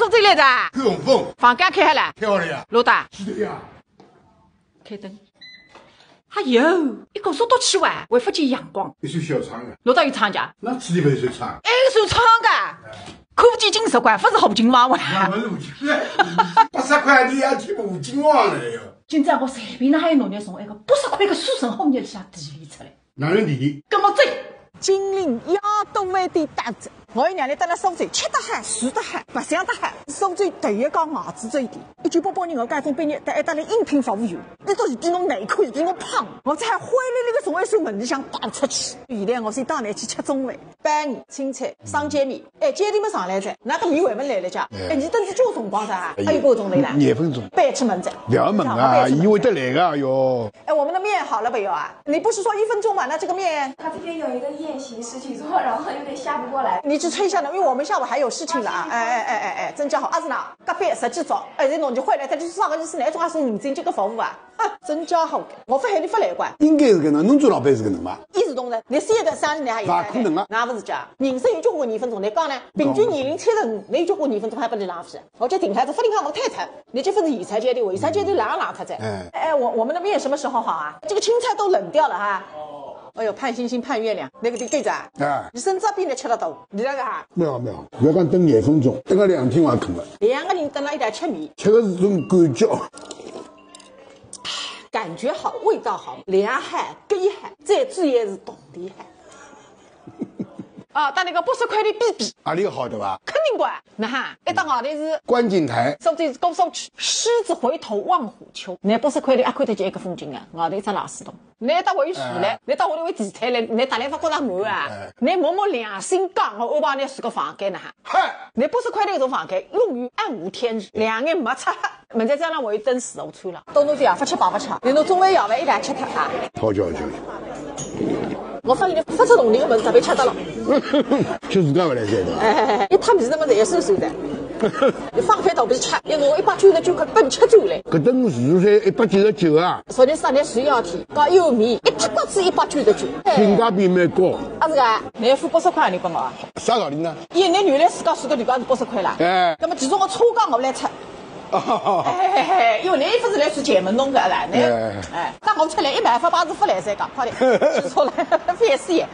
收这来着？够红枫，房间开好了？开好了呀。罗大，是的呀。开灯。哎呦，一个速度去玩，会发见阳光。一首小唱的。罗大有唱家？那此地不是首唱？哎，首唱的。科技金石馆，不是好金娃娃。那不是武金，80块你也听武金王了哟。今朝我随便哪还有农业从一个80块的书生后面下地里出来。哪能地？跟我走。金陵亚东饭店打折，我有让你等了收嘴，吃得嗨，睡得嗨，白相得嗨。收嘴第一家外资这一点，1988年我高中毕业，但一单的应聘服务员，那都是比侬难看，比侬胖，我这还回来那个从一手门里向打出去。现在我先到那去吃中饭，板鱼、青菜、生煎米，哎，煎饼么上来噻，那个米还没来了家，哎，你等是叫辰光噻，还有多钟头啦2分钟。别出门噻，不要问啊，以为得来个哟。哎，我们的面好了没有啊？你不是说1分钟吗？那这个面，他这边有一个宴席事情做，然后有点下不过来。你去催一下呢，因为我们下午还有事情了啊！哎，真叫好，阿子呢？隔壁10几桌，哎，这侬就回来，他就上个就是哪种还是认真这个服务啊？啊，真叫好，我不喊你不来管。应该是搿能，侬做老板是搿能嘛？一视同仁，你3个3年还有？勿可能啊！那不是假，人生有交关2分钟，你讲呢？平均年龄75，你有交关2分钟还不能浪费。我这顶孩子不能看我太太，你这份是遗产阶段，遗产阶段哪他在？哎，我们的面什么时候好啊？这个青菜都冷掉了哈。哎呦，盼星星盼月亮，那个对着啊！你身子比你吃得多，你那个哈？没有，不要讲等2分钟，等个2天我也肯了。2个人等了一点吃米，吃的是种感觉，感觉好，味道好，凉海、给海，再主要是动力海。啊，打那个80块的比比，哪里好对吧？肯定管。那哈，一到外头是观景台，收这是高收区，狮子回头望虎丘。那80块的也看得见一个风景啊，外头一只老鼠洞。你到会有树来，你到下头会地产来，你打来发觉得满啊。你摸摸良心讲，我帮你住个房间呢哈。嗨，你80块的一种房间，用于暗无天日，2眼没擦黑。明天早上我有灯4号穿了，到侬这样不吃饱不吃，你侬中饭夜饭一点吃脱啊。好叫。我发现你发出动力的门特别吃得了。吃自家回来噻的。一塌皮那么侪收收的。你放开头不是吃，因为我199块奔吃走嘞。搿等自助餐199啊。昨天3点水要天，搞油面一铁锅子199，性价比蛮高。啊，这个你付80块你帮我啊？啥道理呢？因为你原来自家住个地方是80块啦。哎。那么其中我抽杠我来出。因为你不是来做前门弄个啦，但我出来100发80付来噻，讲快点，记错了，反思也。